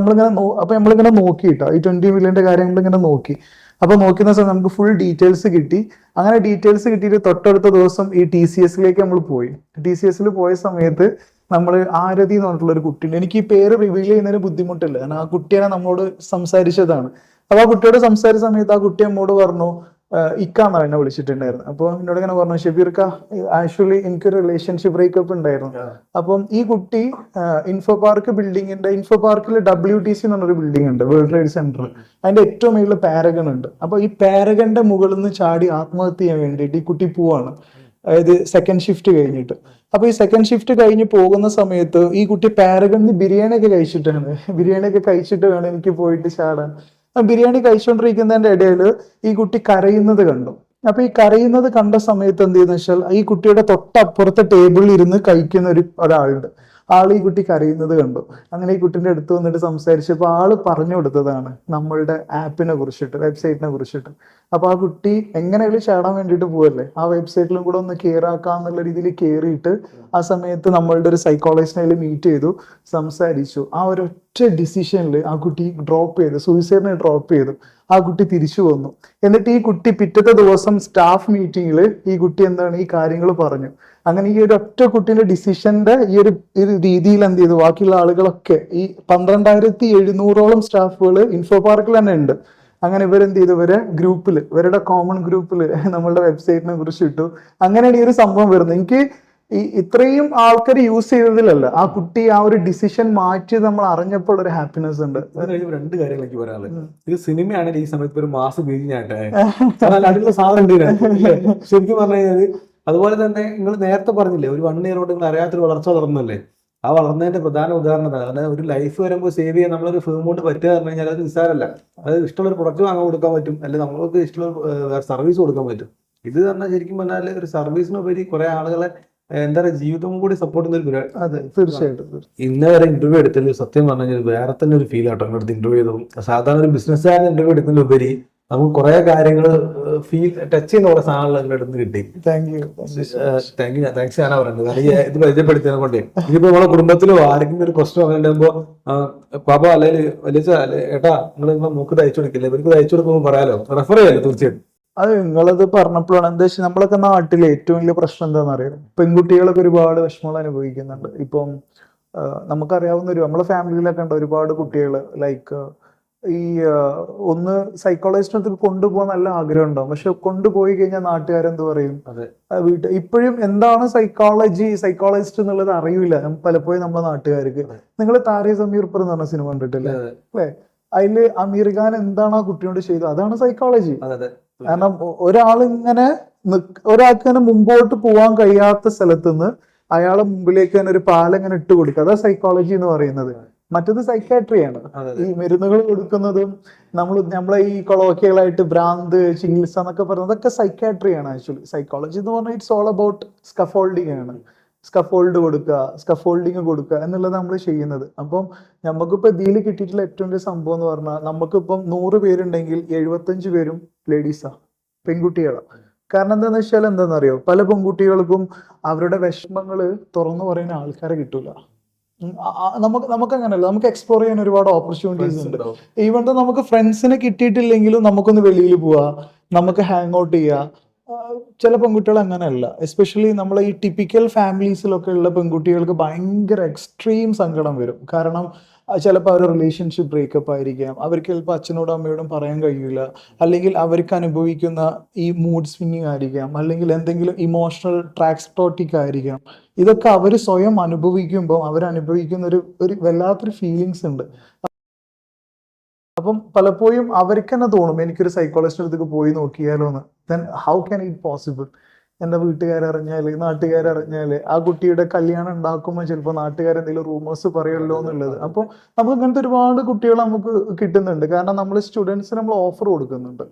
നമ്മളിങ്ങനെ നോക്കിയിട്ടോ ഈ 20 മില്യന്റെ കാര്യം നമ്മളിങ്ങനെ നോക്കി. അപ്പൊ നോക്കുന്ന സമയത്ത് നമുക്ക് ഫുൾ ഡീറ്റെയിൽസ് കിട്ടി. അങ്ങനെ ഡീറ്റെയിൽസ് കിട്ടിയിട്ട് തൊട്ടടുത്ത ദിവസം ഈ TCSലേക്ക് നമ്മൾ പോയി. TCSൽ പോയ സമയത്ത് നമ്മൾ ആരതി എന്ന് പറഞ്ഞിട്ടുള്ള ഒരു കുട്ടിയുണ്ട്. എനിക്ക് ഈ പേര് റിവീൽ ചെയ്യുന്നതിന് ബുദ്ധിമുട്ടില്ല, കാരണം ആ കുട്ടിയെ നമ്മളോട് സംസാരിച്ചതാണ്. അപ്പൊ ആ കുട്ടിയോട് സംസാരിച്ച സമയത്ത് ആ കുട്ടി നമ്മോട് പറഞ്ഞു, ഇക്കാന്നാ എന്നെ വിളിച്ചിട്ടുണ്ടായിരുന്നു. അപ്പൊ എന്നോട് ഇങ്ങനെ പറഞ്ഞു, ഷബീർക്ക ആക്ച്വലി എനിക്കൊരു റിലേഷൻഷിപ്പ് ബ്രേക്കപ്പ് ഉണ്ടായിരുന്നു. അപ്പം ഈ കുട്ടി ഇൻഫോ പാർക്ക് പാർക്കിൽ WTC എന്ന് പറഞ്ഞൊരു ബിൽഡിംഗ് ഉണ്ട്, വേൾഡ് ട്രേഡ് സെന്റർ. അതിന്റെ ഏറ്റവും മുകളിൽ പാരഗൺ ഉണ്ട്. അപ്പൊ ഈ പാരഗന്റെ മുകളിൽ നിന്ന് ചാടി ആത്മഹത്യ ചെയ്യാൻ വേണ്ടിയിട്ട് ഈ കുട്ടി പോവാണ്, അതായത് സെക്കൻഡ് ഷിഫ്റ്റ് കഴിഞ്ഞിട്ട്. അപ്പൊ ഈ സെക്കൻഡ് ഷിഫ്റ്റ് കഴിഞ്ഞ് പോകുന്ന സമയത്ത് ഈ കുട്ടി പാരഗണിന് ബിരിയാണിയൊക്കെ കഴിച്ചിട്ട് വേണം എനിക്ക് പോയിട്ട് ചാടാൻ. ബിരിയാണി കഴിച്ചുകൊണ്ടിരിക്കുന്നതിന്റെ ഇടയിൽ ഈ കുട്ടി കരയുന്നത് കണ്ടു. അപ്പൊ ഈ കരയുന്നത് കണ്ട സമയത്ത് എന്ത് ചെയ്യുന്ന വെച്ചാൽ ഈ കുട്ടിയുടെ തൊട്ടപ്പുറത്തെ ടേബിളിൽ ഇരുന്ന് കഴിക്കുന്ന ഒരാളുണ്ട്. ആൾ ഈ കുട്ടി കരയുന്നത് കണ്ടു. അങ്ങനെ ഈ കുട്ടിന്റെ അടുത്ത് വന്നിട്ട് സംസാരിച്ചപ്പോൾ ആള് പറഞ്ഞു കൊടുത്തതാണ് നമ്മളുടെ ആപ്പിനെ കുറിച്ചിട്ട്, വെബ്സൈറ്റിനെ കുറിച്ചിട്ട്. അപ്പൊ ആ കുട്ടി എങ്ങനെയാലും ചാടാൻ വേണ്ടിയിട്ട് പോവല്ലേ, ആ വെബ്സൈറ്റിലും കൂടെ ഒന്ന് കയറാക്കാന്നുള്ള രീതിയിൽ കയറിയിട്ട് ആ സമയത്ത് നമ്മളുടെ ഒരു സൈക്കോളജിസ്റ്റിനെ മീറ്റ് ചെയ്തു, സംസാരിച്ചു. ആ ഒരൊറ്റ ഡിസിഷനിൽ ആ കുട്ടി സൂയിസൈഡിനെ ഡ്രോപ്പ് ചെയ്തു. ആ കുട്ടി തിരിച്ചു വന്നു. എന്നിട്ട് ഈ കുട്ടി പിറ്റത്തെ ദിവസം സ്റ്റാഫ് മീറ്റിംഗിൽ ഈ കുട്ടി ഈ കാര്യങ്ങൾ പറഞ്ഞു. അങ്ങനെ ഈ ഒരു ഒറ്റ കുട്ടീന്റെ ഡിസിഷന്റെ ഈ ഒരു രീതിയിൽ എന്ത് ചെയ്തു, ബാക്കിയുള്ള ആളുകളൊക്കെ ഈ 12,700ഓളം സ്റ്റാഫുകൾ ഇൻഫോ പാർക്കിൽ തന്നെ ഉണ്ട്. അങ്ങനെ ഇവരെന്ത് ചെയ്തു, ഇവരുടെ കോമൺ ഗ്രൂപ്പിൽ നമ്മളുടെ വെബ്സൈറ്റിനെ കുറിച്ച് ഇട്ടു. അങ്ങനെയാണ് ഈ ഒരു സംഭവം വരുന്നത്. എനിക്ക് ഇത്രയും ആൾക്കാർ യൂസ് ചെയ്തതിലല്ല, ആ കുട്ടി ആ ഒരു ഡിസിഷൻ മാറ്റി നമ്മൾ അറിഞ്ഞപ്പോൾ ഒരു ഹാപ്പിനെസ് ഉണ്ട്. രണ്ട് കാര്യങ്ങൾ എനിക്ക് പറയാനുള്ളത്. ഇത് സിനിമയാണെങ്കിൽ ഈ സമയത്ത് ഒരു മാസം ബീജിനാട്ടെ അടിപൊളി സാധനം ഉണ്ട് ശരിക്കും പറഞ്ഞു കഴിഞ്ഞാൽ. അതുപോലെ തന്നെ നിങ്ങൾ നേരത്തെ പറഞ്ഞില്ലേ, ഒരു 1 ഇയർ കൊണ്ട് നിങ്ങൾ അറിയാത്തൊരു വളർച്ച വളർന്നല്ലേ, ആ വളർന്നതിന്റെ പ്രധാന ഉദാഹരണം അതായത് ഒരു ലൈഫ് വരുമ്പോൾ സേവ് ചെയ്യാൻ നമ്മളൊരു ഫേം കൊണ്ട് പറ്റുക പറഞ്ഞു കഴിഞ്ഞാൽ അത് നിസ്സാരമല്ല. അത് ഇഷ്ടമുള്ള ഒരു പ്രൊഡക്റ്റ് വാങ്ങാൻ കൊടുക്കാൻ പറ്റും, അല്ലെങ്കിൽ നമ്മൾക്ക് ഇഷ്ടമുള്ള സർവീസ് കൊടുക്കാൻ പറ്റും. ഇത് പറഞ്ഞാൽ ശരിക്കും പറഞ്ഞാൽ ഒരു സർവീസിനുപരി കുറെ ആളുകളെ എന്താ പറയുക ജീവിതം കൂടി സപ്പോർട്ട് ചെയ്യുന്ന ഒരു പരിപാടി. അതെ, തീർച്ചയായിട്ടും. ഇന്ന വരെ ഇന്റർവ്യൂ എടുത്തതിൽ സത്യം പറഞ്ഞു കഴിഞ്ഞാൽ വേറെ തന്നെ ഒരു ഫീൽ ആട്ടോ അടുത്ത് ഇന്റർവ്യൂ ചെയ്തതും. സാധാരണ ഒരു ബിസിനസ്സുകാരൻ ഇന്റർവ്യൂ എടുക്കുന്നതിലുപരി നമുക്ക് കുറെ കാര്യങ്ങൾ ടച്ച് ചെയ്യുന്ന കുറെ സാധനങ്ങൾ എന്റെ അടുത്ത് കിട്ടി. താങ്ക്സ് ഞാനാ പറയുന്നത്. കാരണം ഇത് പരിചയപ്പെടുത്തിയതിനെ കൊണ്ടേ ഇതിപ്പോ നമ്മളെ കുടുംബത്തിലോ ആരെങ്കിലും ഒരു പ്രശ്നം അങ്ങനെ പാപ്പ അല്ലെങ്കിൽ വലിയ ഏട്ടാ നിങ്ങൾ മൂക്ക് തയ്ച്ചു കൊടുക്കില്ല, ഇവർക്ക് തയ്ച്ചു കൊടുക്കുമ്പോൾ പറയാലോ, റെഫർ ചെയ്യാലോ തീർച്ചയായിട്ടും. അത് നിങ്ങളത് പറഞ്ഞപ്പോഴാണ് എന്താ വെച്ചാൽ നമ്മളൊക്കെ നാട്ടിലെ ഏറ്റവും വലിയ പ്രശ്നം എന്താണെന്ന് അറിയാം, പെൺകുട്ടികളൊക്കെ ഒരുപാട് വിഷമങ്ങൾ അനുഭവിക്കുന്നുണ്ട്. ഇപ്പം നമുക്കറിയാവുന്ന നമ്മളെ ഫാമിലിയിലൊക്കെ ഉണ്ട് ഒരുപാട് കുട്ടികൾ ലൈക്ക് ഈ ഒന്ന് സൈക്കോളജിസ്റ്റിനടുത്ത് കൊണ്ടുപോകാൻ നല്ല ആഗ്രഹം ഉണ്ടാവും, പക്ഷെ കൊണ്ടുപോയി കഴിഞ്ഞാൽ നാട്ടുകാരെന്ത് പറയും, ഇപ്പോഴും എന്താണ് സൈക്കോളജിസ്റ്റ് എന്നുള്ളത് അറിയില്ല പലപ്പോഴും നമ്മളെ നാട്ടുകാർക്ക്. നിങ്ങൾ താരേ സമീർ എന്ന് പറഞ്ഞ സിനിമ കണ്ടിട്ടില്ലേ അല്ലെ, അതില് അമീർ ഖാൻ എന്താണ് ആ കുട്ടിയോട് ചെയ്തത്, അതാണ് സൈക്കോളജി. കാരണം ഒരാൾക്ക് മുമ്പോട്ട് പോകാൻ കഴിയാത്ത സ്ഥലത്തുനിന്ന് അയാളെ മുമ്പിലേക്ക് തന്നെ ഒരു പാലങ്ങനെ ഇട്ട് കൊടുക്കുക, അതാ സൈക്കോളജി എന്ന് പറയുന്നത്. മറ്റത് സൈക്കാട്രിയാണ്. ഈ മരുന്നുകൾ കൊടുക്കുന്നതും നമ്മളെ ഈ കൊളോക്കിയലായിട്ട് ഭ്രാന്ത് ചികിത്സ എന്നൊക്കെ പറയുന്നത് അതൊക്കെ സൈക്കാട്രിയാണ്. ആക്ച്വലി സൈക്കോളജി എന്ന് പറഞ്ഞാൽ ഇറ്റ്സ് ഓൾ അബൌട്ട് സ്കഫോൾഡിങ് ആണ്. സ്കഫോൾഡിങ് കൊടുക്കുക എന്നുള്ളത് നമ്മൾ ചെയ്യുന്നത്. അപ്പം നമുക്കിപ്പോൾ ഇതിൽ കിട്ടിയിട്ടുള്ള ഏറ്റവും വലിയ സംഭവം എന്ന് പറഞ്ഞാൽ നമുക്കിപ്പം 100 പേരുണ്ടെങ്കിൽ 75 പേരും ലേഡീസാ, പെൺകുട്ടികളാണ്. കാരണം എന്താന്ന് വെച്ചാൽ എന്താണെന്നറിയോ, പല പെൺകുട്ടികൾക്കും അവരുടെ വിഷമങ്ങൾ തുറന്നു പറയുന്ന ആൾക്കാരെ കിട്ടൂല. നമുക്ക് അങ്ങനെയല്ല, നമുക്ക് എക്സ്പ്ലോർ ചെയ്യാൻ ഒരുപാട് ഓപ്പർച്യൂണിറ്റീസ് ഉണ്ട്. ഈവൻ നമുക്ക് ഫ്രണ്ട്സിനെ കിട്ടിയിട്ടില്ലെങ്കിലും നമുക്കൊന്ന് വെളിയിൽ പോവാ, നമുക്ക് ഹാങ് ഔട്ട് ചെയ്യാം. ചില പെൺകുട്ടികൾ അങ്ങനെയല്ല, എസ്പെഷ്യലി നമ്മളെ ഈ ടിപ്പിക്കൽ ഫാമിലീസിലൊക്കെ ഉള്ള പെൺകുട്ടികൾക്ക് ഭയങ്കര എക്സ്ട്രീം സങ്കടം വരും. കാരണം ചിലപ്പോൾ അവരുടെ റിലേഷൻഷിപ്പ് ബ്രേക്കപ്പ് ആയിരിക്കാം, അവർക്ക് ചിലപ്പോൾ അച്ഛനോടും അമ്മയോടും പറയാൻ കഴിയില്ല, അല്ലെങ്കിൽ അവർക്ക് അനുഭവിക്കുന്ന ഈ മൂഡ് സ്വിങ്ങിങ് ആയിരിക്കാം, അല്ലെങ്കിൽ എന്തെങ്കിലും ഇമോഷണൽ ട്രാക്സ്റ്റോട്ടിക് ആയിരിക്കാം. ഇതൊക്കെ അവർ സ്വയം അനുഭവിക്കുമ്പോൾ അവരനുഭവിക്കുന്ന ഒരു വല്ലാത്തൊരു ഫീലിങ്സ് ഉണ്ട്. അപ്പം പലപ്പോഴും അവർക്ക് തന്നെ തോന്നും എനിക്കൊരു സൈക്കോളജിസ്റ്റിന്റെ അടുത്തേക്ക് പോയി നോക്കിയാലോ എന്ന്. Then how can it possible? എൻ്റെ വീട്ടുകാരറിഞ്ഞാല്, നാട്ടുകാരറിഞ്ഞാല്, ആ കുട്ടിയുടെ കല്യാണം ഉണ്ടാക്കുമ്പോൾ ചിലപ്പോൾ നാട്ടുകാരെന്തെങ്കിലും റൂമേഴ്സ് പറയുമല്ലോ എന്നുള്ളത്. അപ്പോൾ നമുക്ക് ഇങ്ങനത്തെ ഒരുപാട് കുട്ടികൾ നമുക്ക് കിട്ടുന്നുണ്ട്. കാരണം നമ്മൾ സ്റ്റുഡൻസിന് നമ്മൾ ഓഫർ കൊടുക്കുന്നുണ്ട്.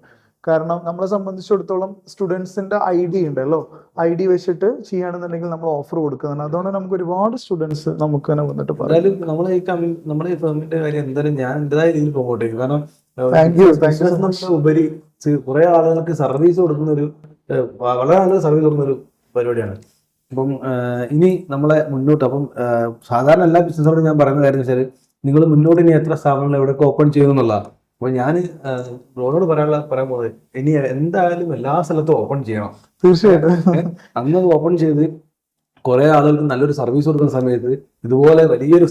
കാരണം നമ്മളെ സംബന്ധിച്ചിടത്തോളം സ്റ്റുഡൻസിന്റെ ID ഉണ്ടല്ലോ, ID വെച്ചിട്ട് ചെയ്യുകയാണെന്നുണ്ടെങ്കിൽ നമ്മൾ ഓഫർ കൊടുക്കുന്നുണ്ട്. അതുകൊണ്ട് നമുക്ക് ഒരുപാട് സ്റ്റുഡൻസ് നമുക്ക് തന്നെ വന്നിട്ട് പറയാം. നമ്മളെ ഈ ഫേമിന്റെ കാര്യം എന്തായാലും ഞാൻ എന്റേതായ രീതിയിൽ പ്രൊമോട്ട് ചെയ്യും. കാരണം ഉപരി കുറെ ആളുകൾക്ക് സർവീസ് കൊടുക്കുന്ന വളരെ നല്ല സർവീസ് കൊടുക്കുന്ന ഒരു പരിപാടിയാണ്. അപ്പം ഇനി നമ്മളെ മുന്നോട്ട് അപ്പം സാധാരണ എല്ലാ ബിസിനസ്സോടും ഞാൻ പറയുന്ന കാര്യം വെച്ചാൽ നിങ്ങൾ മുന്നോട്ട് ഇനി എത്ര സ്ഥാപനങ്ങൾ എവിടെയൊക്കെ ഓപ്പൺ ചെയ്യുമെന്നുള്ളതാണ്. അപ്പോൾ ഞാൻ ബ്രോനോട് പറയാൻ പോകുന്നത് ഇനി എന്തായാലും എല്ലാ സ്ഥലത്തും ഓപ്പൺ ചെയ്യണം. തീർച്ചയായിട്ടും. അന്ന് ഓപ്പൺ ചെയ്ത് കുറെ ആളുകൾക്ക് നല്ലൊരു സർവീസ് കൊടുക്കുന്ന സമയത്ത് ഇതുപോലെ വലിയൊരു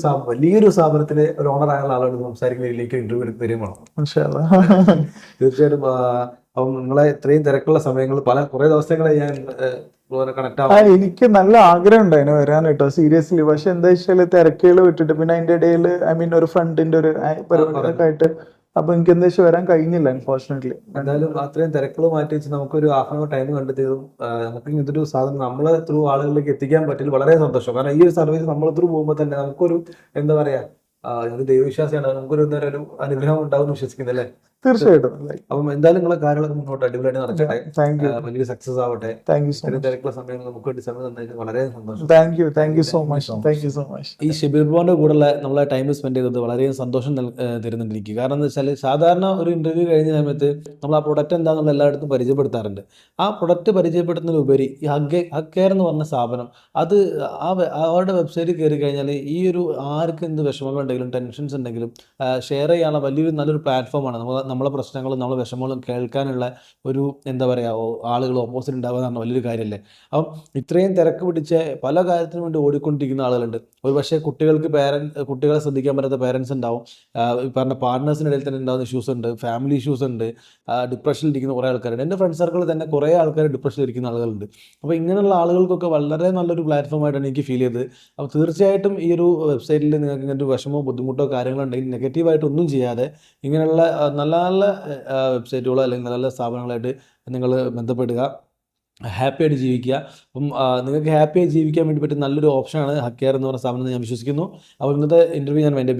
സ്ഥാപനത്തിലെ ഒരു ഓണറായുള്ള ആളോട് സംസാരിക്കുന്നതിലേക്ക് ഇന്റർവ്യൂ വരുമ്പോൾ ഇൻഷാ അല്ലാ. തീർച്ചയായിട്ടും അപ്പം നിങ്ങളെ ഇത്രയും തിരക്കുള്ള സമയങ്ങൾ കുറെ ദിവസങ്ങളെ ഞാൻ കണക്ട് ആ, എനിക്ക് നല്ല ആഗ്രഹം ഉണ്ടായിരുന്നു വരാൻ കേട്ടോ, സീരിയസ്ലി. പക്ഷെ എന്താ വെച്ചാല് തിരക്കുകൾ വിട്ടിട്ട് പിന്നെ അതിന്റെ ഇടയിൽ ഒരു ഫ്രണ്ടിന്റെ ഒരു പരിപാടിയൊക്കെ ആയിട്ട് അപ്പൊ എനിക്ക് എന്താ വെച്ചാൽ വരാൻ കഴിഞ്ഞില്ല അൺഫോർച്ചുനേറ്റ്ലി. എന്തായാലും അത്രയും തിരക്കുകൾ മാറ്റി വെച്ച് നമുക്കൊരു ഹാഫ് ആൻ അവർ ടൈം കണ്ടെത്തിയതും നമുക്ക് ഇങ്ങനത്തെ ഒരു സാധനം നമ്മളെ ത്രൂ ആളുകളിലേക്ക് എത്തിക്കാൻ പറ്റില്ല വളരെ സന്തോഷം. കാരണം ഈ ഒരു സർവീസ് നമ്മളെ ത്രൂ പോകുമ്പോൾ തന്നെ നമുക്കൊരു എന്താ പറയാ അത് ദൈവവിശ്വാസിയാണ്, നമുക്കൊരു എന്താ പറയുക ഒരു അനുഗ്രഹം ഉണ്ടാവും വിശ്വസിക്കുന്നല്ലേ. തീർച്ചയായിട്ടും. അപ്പം എന്തായാലും നിങ്ങളെ കാര്യങ്ങളൊക്കെ മുന്നോട്ട് അടിപൊളിയായിട്ട് നടക്കട്ടെ, താങ്ക് യു, വലിയ സക്സസ് ആവട്ടെ. താങ്ക് യു സോ ഇത്രയും മച്ച്. തിരക്കുള്ള സമയങ്ങൾ നമുക്ക് വേണ്ടി സമയം തന്നതിന് വളരെ സന്തോഷം. Thank you so much, thank you so much. ഈ ഷബീർ ബ്രോന്റെ കൂടെ നമ്മളെ ടൈം സ്പെൻഡ് ചെയ്തത് വളരെ സന്തോഷം തരുന്നുണ്ട് എനിക്ക്. കാരണം എന്താ വെച്ചാൽ സാധാരണ ഒരു ഇന്റർവ്യൂ കഴിഞ്ഞ സമയത്ത് നമ്മൾ ആ പ്രൊഡക്റ്റ് എന്താണെന്നുള്ള എല്ലായിടത്തും പരിചയപ്പെടുത്താറുണ്ട്. ആ പ്രൊഡക്റ്റ് പരിചയപ്പെടുത്തുന്നതിലുപരി ഈ ഹഗ് കെയർ എന്ന് പറഞ്ഞ സ്ഥാപനം അത് അവരുടെ വെബ്സൈറ്റിൽ കയറി കഴിഞ്ഞാൽ ഈ ഒരു ആർക്ക് എന്ത് വിഷമങ്ങൾ ഉണ്ടെങ്കിലും ടെൻഷൻസ് ഉണ്ടെങ്കിലും ഷെയർ ചെയ്യാനുള്ള നല്ലൊരു പ്ലാറ്റ്ഫോമാണ്. നമ്മളെ പ്രശ്നങ്ങളും നമ്മളെ വിഷമങ്ങളും കേൾക്കാനുള്ള ഒരു എന്താ പറയുക ആളുകൾ ഓപ്പോസിറ്റ് ഉണ്ടാവുക എന്ന് പറഞ്ഞാൽ വലിയൊരു കാര്യമല്ലേ. അപ്പം ഇത്രയും തിരക്ക് പിടിച്ച പല കാര്യത്തിനും വേണ്ടി ഓടിക്കൊണ്ടിരിക്കുന്ന ആളുകളുണ്ട്. ഒരു പക്ഷേ കുട്ടികളെ ശ്രദ്ധിക്കാൻ പറ്റാത്ത പേരൻസ് ഉണ്ടാവും, ഈ പറഞ്ഞ പാർട്ട്നേഴ്സിൻ്റെ ഇടയിൽ തന്നെ ഉണ്ടാകുന്ന ഇഷ്യൂസ് ഉണ്ട്, ഫാമിലി ഇഷ്യൂസ് ഉണ്ട്, ഡിപ്രഷനിൽ ഇരിക്കുന്ന കുറേ ആൾക്കാരുണ്ട്. എൻ്റെ ഫ്രണ്ട് സർക്കിളിൽ തന്നെ കുറേ ആൾക്കാർ ഡിപ്രഷനിൽ ഇരിക്കുന്ന ആളുകളുണ്ട്. അപ്പോൾ ഇങ്ങനെയുള്ള ആളുകൾക്കൊക്കെ വളരെ നല്ലൊരു പ്ലാറ്റ്ഫോമായിട്ടാണ് എനിക്ക് ഫീൽ ചെയ്തത്. അപ്പോൾ തീർച്ചയായിട്ടും ഈ ഒരു വെബ്സൈറ്റിൽ നിങ്ങൾക്ക് ഇങ്ങനത്തെ ഒരു വിഷമോ ബുദ്ധിമുട്ടോ കാര്യങ്ങളോ ഉണ്ടെങ്കിൽ നെഗറ്റീവായിട്ട് ഒന്നും ചെയ്യാതെ ഇങ്ങനെയുള്ള നല്ല നല്ല വെബ്സൈറ്റുകളോ അല്ലെങ്കിൽ നല്ല നല്ല സ്ഥാപനങ്ങളായിട്ട് നിങ്ങൾ ബന്ധപ്പെടുക, ഹാപ്പി ആയിട്ട് ജീവിക്കുക. അപ്പം നിങ്ങൾക്ക് ഹാപ്പി ആയി ജീവിക്കാൻ വേണ്ടി പറ്റുന്ന നല്ലൊരു ഓപ്ഷനാണ് ഹഗ് കെയർ എന്ന് പറഞ്ഞ സ്ഥാപനം എന്ന് ഞാൻ വിശ്വസിക്കുന്നു. അപ്പോൾ ഇന്നത്തെ ഇൻ്റർവ്യൂ ഞാൻ എൻ്റെ